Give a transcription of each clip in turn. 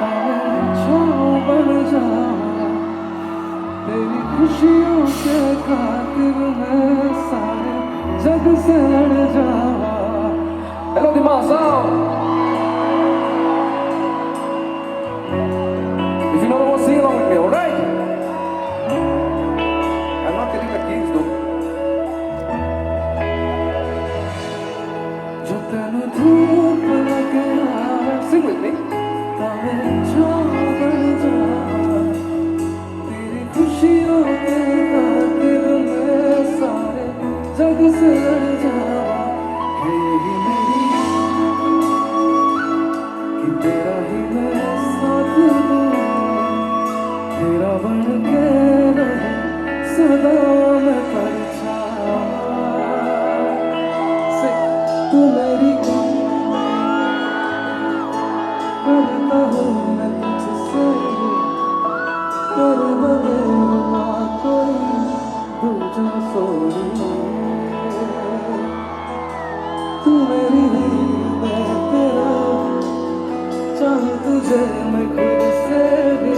छाँव बन जावा तेरी खुशियों के खातिर मैं सारे जग से लड़ जावा. Hello Dimaso. If you know the one, sing along with me, alright? I'm not telling the kids though. जो तेनु धूप लगे आवे, sing with me. तावे छाँव बन जावा तेरी खुशियों के खातिर मैं सारे जग से लड़ जावा. है यही मेरी कि तेरा ही मैं साथ दूँ, तेरा बन के रहूं सदा मैं परछावा. से तू मेरी करता हूँ मैं तुझसे तेरे बगैर ना कोई दूजा सोई. तू मेरी ही मैं तेरा चाहूं तुझे मैं खुद से भी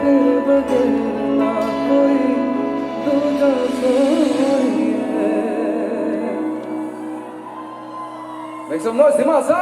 तेरे बगैर ना कोई दूजा सोई है. Make some noise, Dimaso!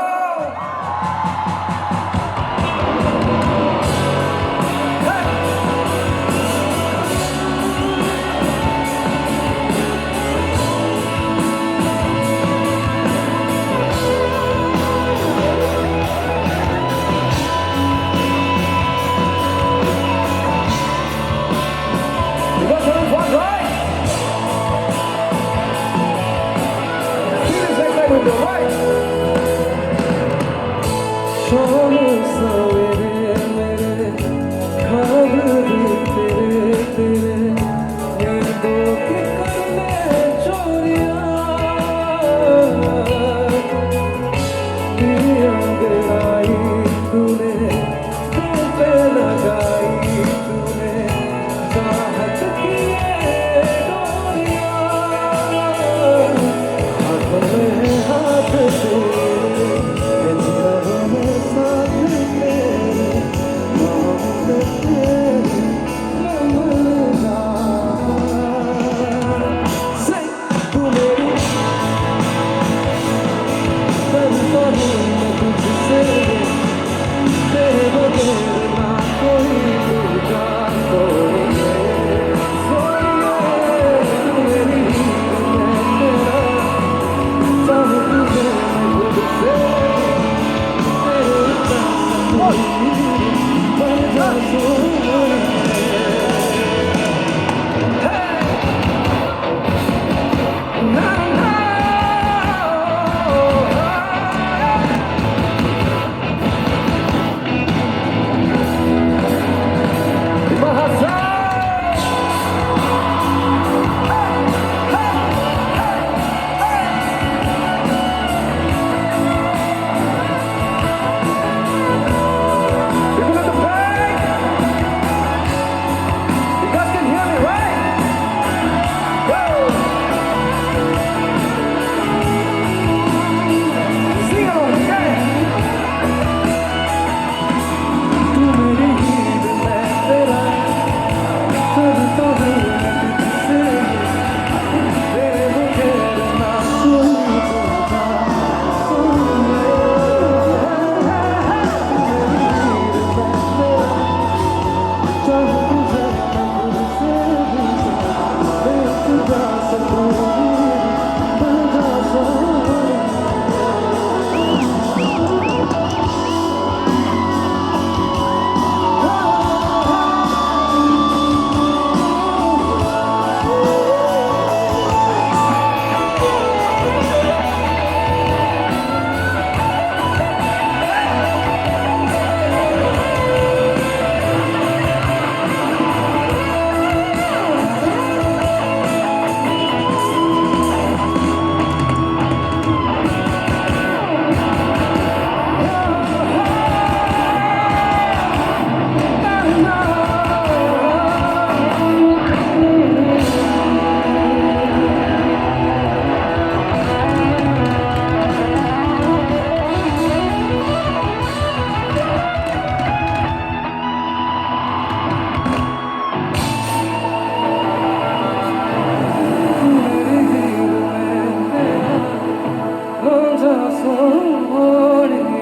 सोनिए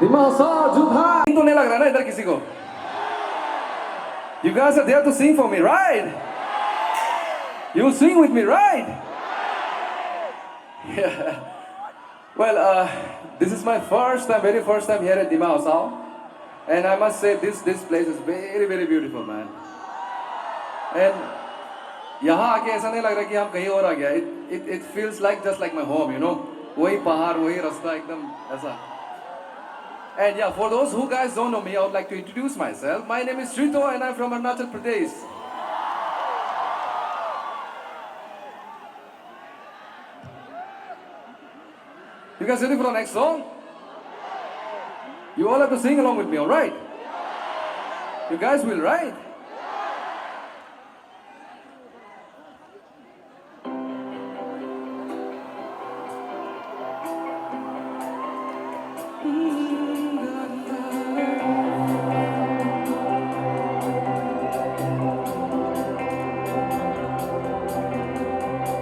Dimasa जुधा तो नहीं लग रहा ना इधर किसी को You guys are there to sing for me, right? You sing with me, right? Yeah. Well, this is my very first time here at Dimao Sao. And I must say, this place is very, very beautiful, man. And यहाँ आके ऐसा नहीं लग रहा कि हम कहीं और आ गया. It feels like just like my home, you know. वही पहाड़, वही रास्ता एकदम ऐसा. And yeah, for those who guys don't know me, I would like to introduce myself. My name is Shrito and I'm from Arunachal Pradesh. You guys ready for the next song? You all have to sing along with me, alright? You guys will, right?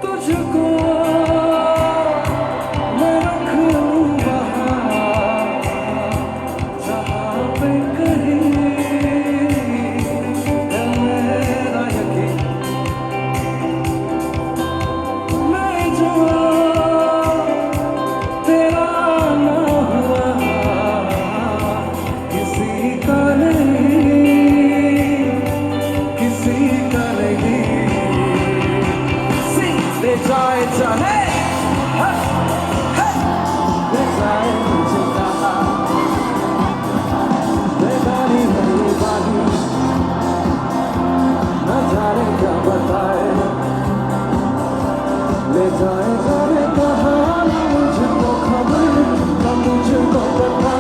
तुझको मैं रख लूं वहाँ जहाँ पे कहीं है मेरा यकीन मैं जो तेरा ना हुआ किसी का नहीं किसी का नहीं ले जाए जाने ले जाए मुझे कहाँ बेगानी है ये बानी न जाने क्या बताए ले जाए जाने कहाँ न मुझको खबर न मुझको पता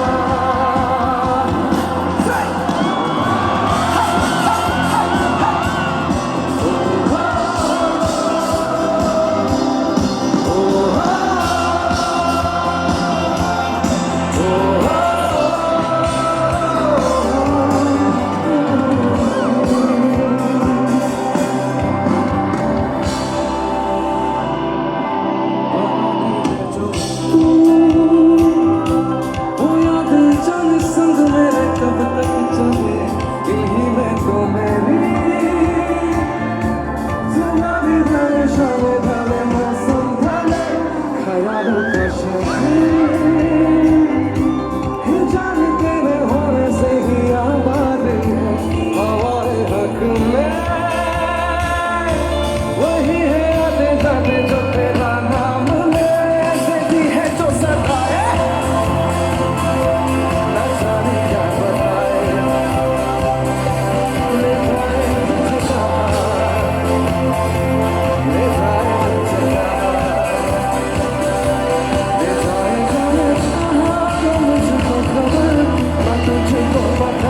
तुझको पता